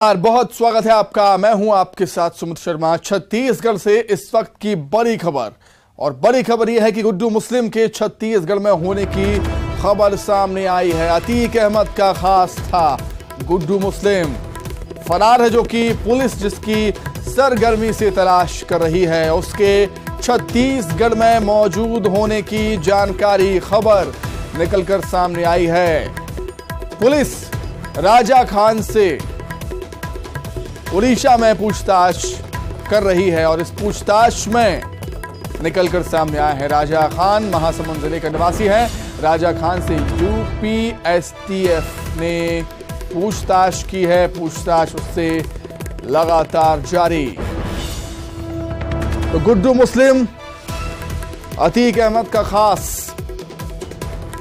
बहुत स्वागत है आपका। मैं हूं आपके साथ सुमित शर्मा। छत्तीसगढ़ से इस वक्त की बड़ी खबर, और बड़ी खबर यह है कि गुड्डू मुस्लिम के छत्तीसगढ़ में होने की खबर सामने आई है। अतीक अहमद का खास था गुड्डू मुस्लिम फरार है, जो कि पुलिस जिसकी सरगर्मी से तलाश कर रही है, उसके छत्तीसगढ़ में मौजूद होने की जानकारी खबर निकलकर सामने आई है। पुलिस राजा खान से उड़ीसा में पूछताछ कर रही है, और इस पूछताछ में निकलकर सामने आया है राजा खान महासमुंद जिले का निवासी है। राजा खान से यूपी एसटीएफ ने पूछताछ की है। पूछताछ उससे लगातार जारी। तो गुड्डू मुस्लिम अतीक अहमद का खास,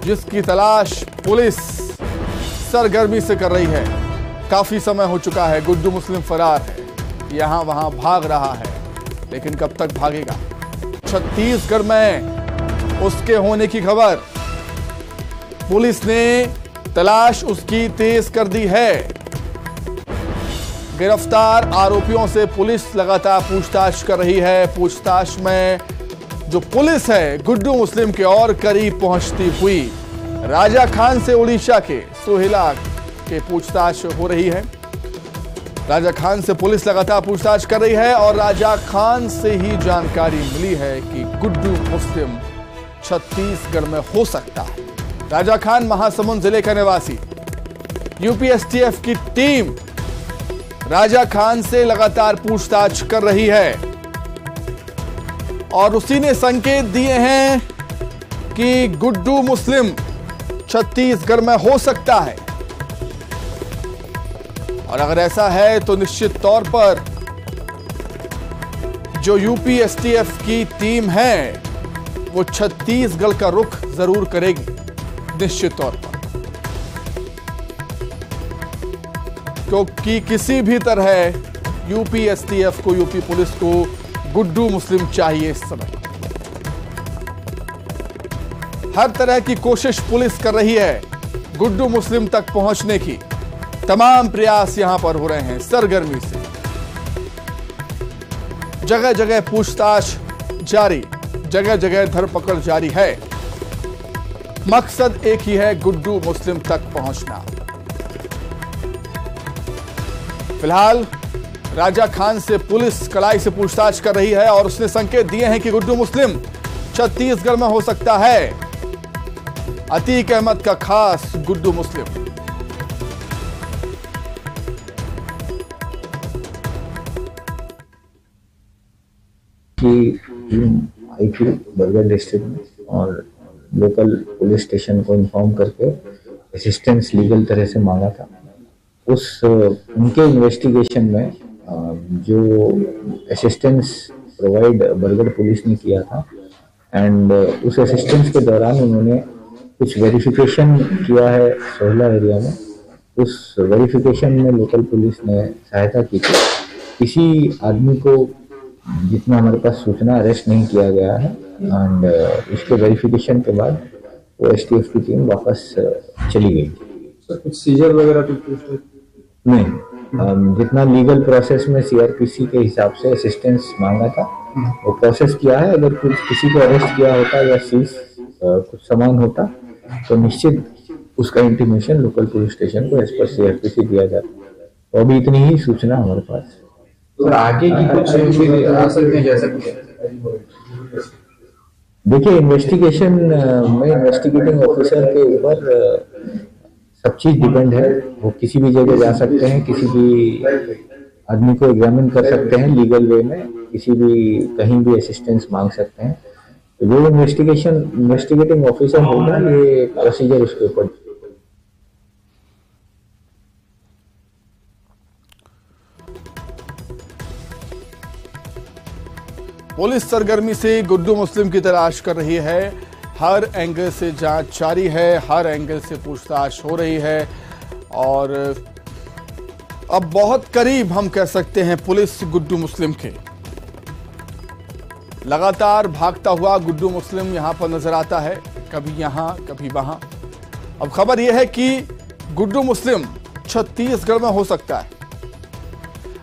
जिसकी तलाश पुलिस सरगर्मी से कर रही है। काफी समय हो चुका है, गुड्डू मुस्लिम फरार है, यहां वहां भाग रहा है, लेकिन कब तक भागेगा? छत्तीसगढ़ में उसके होने की खबर, पुलिस ने तलाश उसकी तेज कर दी है। गिरफ्तार आरोपियों से पुलिस लगातार पूछताछ कर रही है। पूछताछ में जो पुलिस है गुड्डू मुस्लिम के और करीब पहुंचती हुई। राजा खान से उड़ीसा के सोहेला के पूछताछ हो रही है। राजा खान से पुलिस लगातार पूछताछ कर रही है, और राजा खान से ही जानकारी मिली है कि गुड्डू मुस्लिम छत्तीसगढ़ में हो सकता है। राजा खान महासमुंद जिले का निवासी। यूपी एसटीएफ की टीम राजा खान से लगातार पूछताछ कर रही है, और उसी ने संकेत दिए हैं कि गुड्डू मुस्लिम छत्तीसगढ़ में हो सकता है, और अगर ऐसा है तो निश्चित तौर पर जो यूपी एसटीएफ की टीम है वो छत्तीसगढ़ का रुख जरूर करेगी, निश्चित तौर पर, क्योंकि किसी भी तरह यूपी एसटीएफ को, यूपी पुलिस को गुड्डू मुस्लिम चाहिए। इस समय हर तरह की कोशिश पुलिस कर रही है गुड्डू मुस्लिम तक पहुंचने की। तमाम प्रयास यहां पर हो रहे हैं सरगर्मी से। जगह जगह पूछताछ जारी, जगह जगह धरपकड़ जारी है। मकसद एक ही है, गुड्डू मुस्लिम तक पहुंचना। फिलहाल राजा खान से पुलिस कड़ाई से पूछताछ कर रही है, और उसने संकेत दिए हैं कि गुड्डू मुस्लिम छत्तीसगढ़ में हो सकता है। अतीक अहमद का खास गुड्डू मुस्लिम। की टीम आई थी बरगढ़ डिस्ट्रिक्ट में, और लोकल पुलिस स्टेशन को इन्फॉर्म करके असिस्टेंस लीगल तरह से मांगा था। उनके इन्वेस्टिगेशन में जो असिस्टेंस प्रोवाइड बरगढ़ पुलिस ने किया था, एंड उस असिस्टेंस के दौरान उन्होंने कुछ वेरिफिकेशन किया है सोहला एरिया में। उस वेरिफिकेशन में लोकल पुलिस ने सहायता की थी। किसी आदमी को, जितना हमारे पास सूचना, अरेस्ट नहीं किया गया है, एंड उसके वेरिफिकेशन के बाद वो एसटीएफ की टीम वापस चली गई। कुछ सीजर वगैरह नहीं, जितना लीगल प्रोसेस में सीआरपीसी के हिसाब से असिस्टेंस मांगा था वो प्रोसेस किया है। अगर कुछ किसी को अरेस्ट किया होता या सीज कुछ सामान होता तो निश्चित उसका इंटीमेशन लोकल पुलिस स्टेशन को एज पर सीआरपीसी दिया जाता। तो अभी इतनी ही सूचना हमारे पास। तो आगे की कुछ आ सकते हैं जैसा देखिए, इन्वेस्टिगेशन में इन्वेस्टिगेटिंग ऑफिसर के ऊपर सब चीज डिपेंड है। वो किसी भी जगह जा सकते हैं, किसी भी आदमी को एग्जामिन कर सकते हैं लीगल वे में, किसी भी कहीं भी असिस्टेंस मांग सकते हैं। तो जो इन्वेस्टिगेटिंग ऑफिसर होगा, ये प्रोसीजर उसके ऊपर। पुलिस सरगर्मी से गुड्डू मुस्लिम की तलाश कर रही है। हर एंगल से जांच जारी है, हर एंगल से पूछताछ हो रही है, और अब बहुत करीब हम कह सकते हैं पुलिस गुड्डू मुस्लिम के। लगातार भागता हुआ गुड्डू मुस्लिम यहां पर नजर आता है, कभी यहां कभी वहां। अब खबर यह है कि गुड्डू मुस्लिम छत्तीसगढ़ में हो सकता है।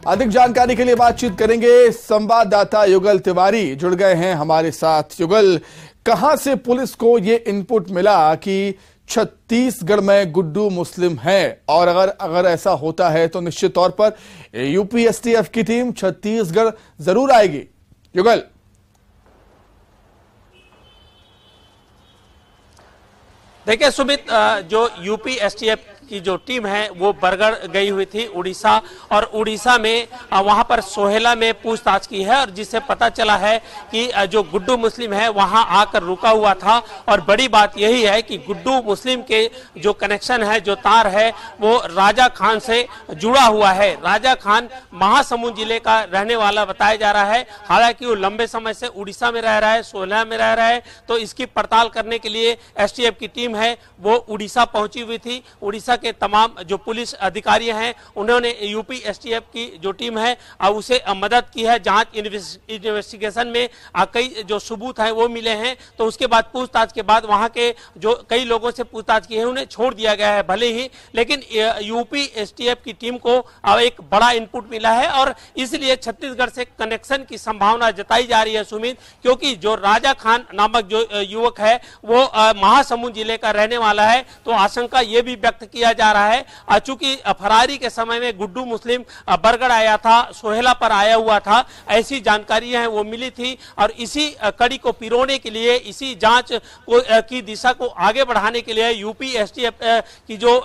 अधिक जानकारी के लिए बातचीत करेंगे। संवाददाता युगल तिवारी जुड़ गए हैं हमारे साथ। युगल, कहां से पुलिस को ये इनपुट मिला कि छत्तीसगढ़ में गुड्डू मुस्लिम है, और अगर ऐसा होता है तो निश्चित तौर पर यूपी एसटीएफ की टीम छत्तीसगढ़ जरूर आएगी? युगल, देखिए सुमित, जो यूपी एसटीएफ की जो टीम है वो बरगढ़ गई हुई थी उड़ीसा, और उड़ीसा में वहां पर सोहेला में पूछताछ की है, और जिससे पता चला है कि जो गुड्डू मुस्लिम है वहां आकर रुका हुआ था। और बड़ी बात यही है कि गुड्डू मुस्लिम के जो कनेक्शन है, जो तार है, वो राजा खान से जुड़ा हुआ है। राजा खान महासमुंद जिले का रहने वाला बताया जा रहा है। हालांकि वो लंबे समय से उड़ीसा में रह रहा है, सोहेला में रह रहा है, तो इसकी पड़ताल करने के लिए एसटीएफ की टीम है वो उड़ीसा पहुंची हुई थी। उड़ीसा के तमाम जो पुलिस अधिकारी हैं उन्होंने यूपी एसटीएफ की जो टीम है उसे मदद की है। जांच इन्वेस्टिगेशन में कई जो सबूत हैं वो मिले हैं, तो उसके बाद पूछताछ के बाद वहां के जो कई लोगों से पूछताछ की है उन्हें छोड़ दिया गया है भले ही, लेकिन यूपी एसटीएफ की टीम को एक बड़ा इनपुट मिला है, और इसलिए छत्तीसगढ़ से कनेक्शन की संभावना जताई जा रही है सुमित, क्योंकि जो राजा खान नामक जो युवक है वो महासमुंद जिले का रहने वाला है। तो आशंका ये भी व्यक्त किया जा रहा है चूंकि फरारी के समय में गुड्डू मुस्लिम बरगढ़ आया था, सोहेला पर आया हुआ था, ऐसी जानकारियां हैं वो मिली थी, और इसी कड़ी को पिरोने के लिए, इसी जांच की दिशा को आगे बढ़ाने के लिए यूपी एसटीएफ की जो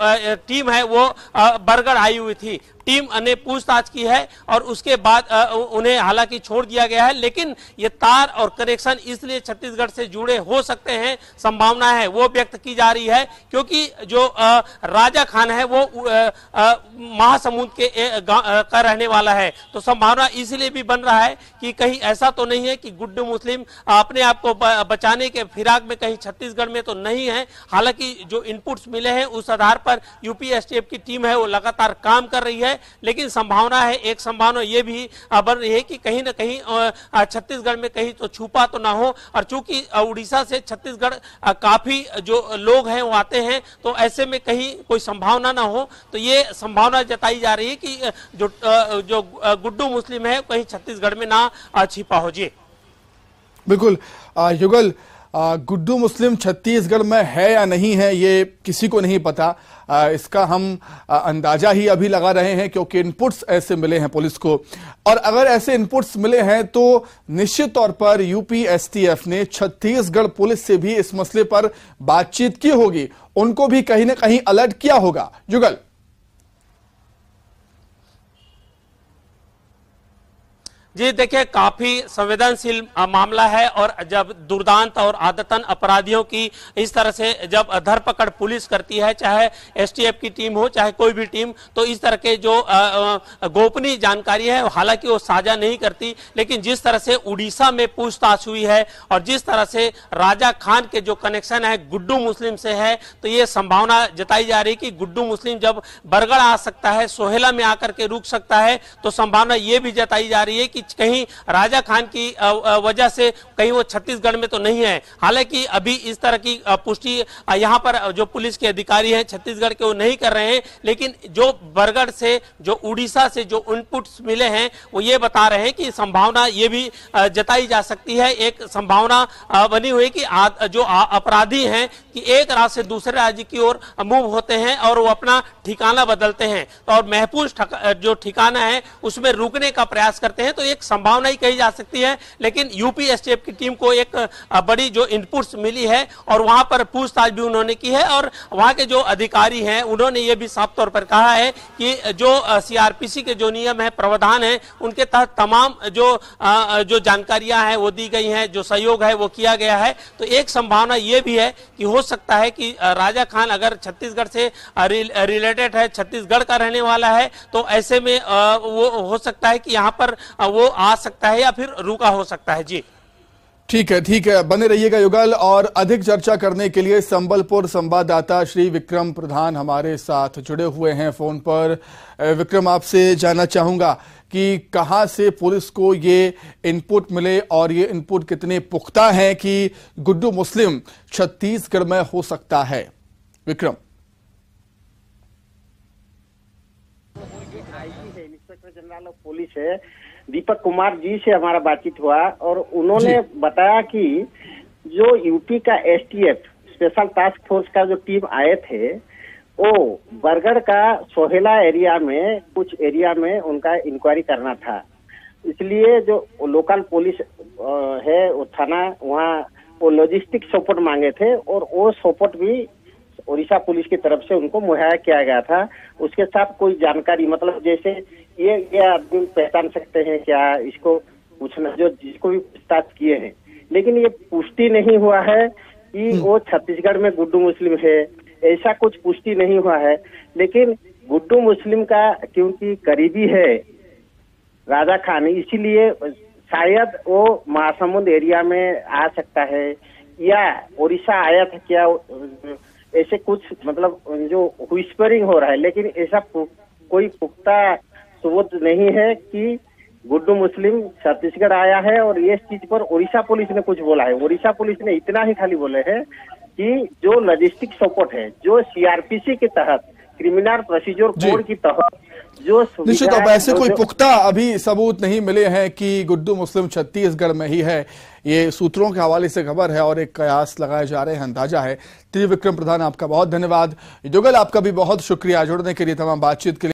टीम है वो बरगढ़ आई हुई थी। टीम ने पूछताछ की है और उसके बाद उन्हें हालांकि छोड़ दिया गया है, लेकिन ये तार और कनेक्शन इसलिए छत्तीसगढ़ से जुड़े हो सकते हैं, संभावना है वो व्यक्त की जा रही है, क्योंकि जो राजा खान है वो महासमुंद के का रहने वाला है। तो संभावना इसलिए भी बन रहा है कि कहीं ऐसा तो नहीं है कि गुड्डू मुस्लिम अपने आप को बचाने के फिराक में कहीं छत्तीसगढ़ में तो नहीं है। हालांकि जो इनपुट्स मिले हैं उस आधार पर यूपी एसटीएफ की टीम है वो लगातार काम कर रही है, लेकिन संभावना है, एक संभावना ये भी बन रही है कि कहीं ना कहीं छत्तीसगढ़ में कहीं तो छुपा तो ना हो। और चूंकि उड़ीसा से छत्तीसगढ़ काफी जो लोग हैं वो आते हैं, तो ऐसे में कहीं कोई संभावना ना हो, तो ये संभावना जताई जा रही है कि जो गुड्डू मुस्लिम है कहीं छत्तीसगढ़ में ना छिपा हो। जी बिल्कुल युगल, गुड्डू मुस्लिम छत्तीसगढ़ में है या नहीं है ये किसी को नहीं पता, इसका हम अंदाजा ही अभी लगा रहे हैं, क्योंकि इनपुट्स ऐसे मिले हैं पुलिस को। और अगर ऐसे इनपुट्स मिले हैं तो निश्चित तौर पर यूपी एसटीएफ ने छत्तीसगढ़ पुलिस से भी इस मसले पर बातचीत की होगी, उनको भी कहीं ना कहीं अलर्ट किया होगा। युगल, जी देखिए, काफी संवेदनशील मामला है, और जब दुर्दांत और आदतन अपराधियों की इस तरह से जब धरपकड़ पुलिस करती है, चाहे एसटीएफ की टीम हो चाहे कोई भी टीम, तो इस तरह के जो गोपनीय जानकारी है हालांकि वो साझा नहीं करती, लेकिन जिस तरह से उड़ीसा में पूछताछ हुई है और जिस तरह से राजा खान के जो कनेक्शन है गुड्डू मुस्लिम से है, तो ये संभावना जताई जा रही है कि गुड्डू मुस्लिम जब बरगढ़ आ सकता है, सोहेला में आकर के रुक सकता है, तो संभावना ये भी जताई जा रही है कि कहीं राजा खान की वजह से कहीं वो छत्तीसगढ़ में तो नहीं है। हालांकि अभी इस तरह की पुष्टि यहां पर जो पुलिस के अधिकारी हैं छत्तीसगढ़ के वो नहीं कर रहे हैं, लेकिन जो बरगढ़ से जो उड़ीसा से जो इनपुट्स मिले हैं वो ये बता रहे हैं कि संभावना ये भी जताई जा सकती है, एक संभावना बनी हुई कि जो अपराधी हैं कि एक राज्य से दूसरे राज्य की ओर मूव होते हैं और वो अपना ठिकाना बदलते हैं, और महफूज जो ठिकाना है उसमें रुकने का प्रयास करते हैं, तो एक संभावना ही कही जा सकती है। लेकिन यूपी एसटीएफ की टीम को एक बड़ी जो इनपुट्स मिली है और वहां पर पूछताछ भी उन्होंने की है, और वहां के जो अधिकारी हैं उन्होंने ये भी साफ तौर पर कहा है कि जो सीआरपीसी के जो नियम है, प्रावधान है, उनके तहत तमाम जो जानकारियां हैं वो दी गई हैं, जो सहयोग है वो किया गया है। तो एक संभावना ये भी है कि हो सकता है कि राजा खान अगर छत्तीसगढ़ से रिलेटेड है, छत्तीसगढ़ का रहने वाला है, तो ऐसे में वो हो सकता है कि यहाँ पर वो आ सकता है या फिर रुका हो सकता है। जी ठीक है, बने रहिएगा युगल। और अधिक चर्चा करने के लिए संबलपुर संवाददाता श्री विक्रम प्रधान हमारे साथ जुड़े हुए हैं फोन पर। विक्रम, आपसे जानना चाहूंगा कि कहां से पुलिस को ये इनपुट मिले और ये इनपुट कितने पुख्ता हैं कि गुड्डू मुस्लिम छत्तीसगढ़ में हो सकता है। Vikram. Director general of police है दीपक कुमार जी से हमारा बातचीत हुआ और उन्होंने बताया कि जो यूपी का एसटीएफ स्पेशल टास्क फोर्स का जो टीम आए थे वो बरगढ़ का सोहेला एरिया में कुछ एरिया में उनका इंक्वायरी करना था, इसलिए जो लोकल पुलिस है वो थाना वहाँ वो लॉजिस्टिक सपोर्ट मांगे थे और वो सपोर्ट भी उड़ीसा पुलिस की तरफ से उनको मुहैया किया गया था। उसके साथ कोई जानकारी मतलब जैसे ये आदमी पहचान सकते हैं क्या, इसको पूछना जो जिसको भी पूछताछ किए हैं, लेकिन ये पुष्टि नहीं हुआ है कि वो छत्तीसगढ़ में गुड्डू मुस्लिम है, ऐसा कुछ पुष्टि नहीं हुआ है। लेकिन गुड्डू मुस्लिम का क्योंकि करीबी है राजा खान, इसीलिए शायद वो महासमुंद एरिया में आ सकता है या उड़ीसा आया था क्या, ऐसे कुछ मतलब जो व्हिस्परिंग हो रहा है, लेकिन ऐसा कोई पुख्ता सबूत नहीं है कि गुड्डू मुस्लिम छत्तीसगढ़ आया है। और ये चीज पर उड़ीसा पुलिस ने कुछ बोला है, उड़ीसा पुलिस ने इतना ही खाली बोले हैं कि जो लॉजिस्टिक सपोर्ट है जो सीआरपीसी के तहत क्रिमिनल प्रोसीजर कोड की तहत जो निश्चित तौर पर ऐसे कोई पुख्ता अभी सबूत नहीं मिले हैं कि गुड्डू मुस्लिम छत्तीसगढ़ में ही है। ये सूत्रों के हवाले से खबर है और एक कयास लगाए जा रहे हैं, अंदाजा है। त्रिविक्रम प्रधान आपका बहुत धन्यवाद। युगल आपका भी बहुत शुक्रिया जुड़ने के लिए, तमाम बातचीत के लिए।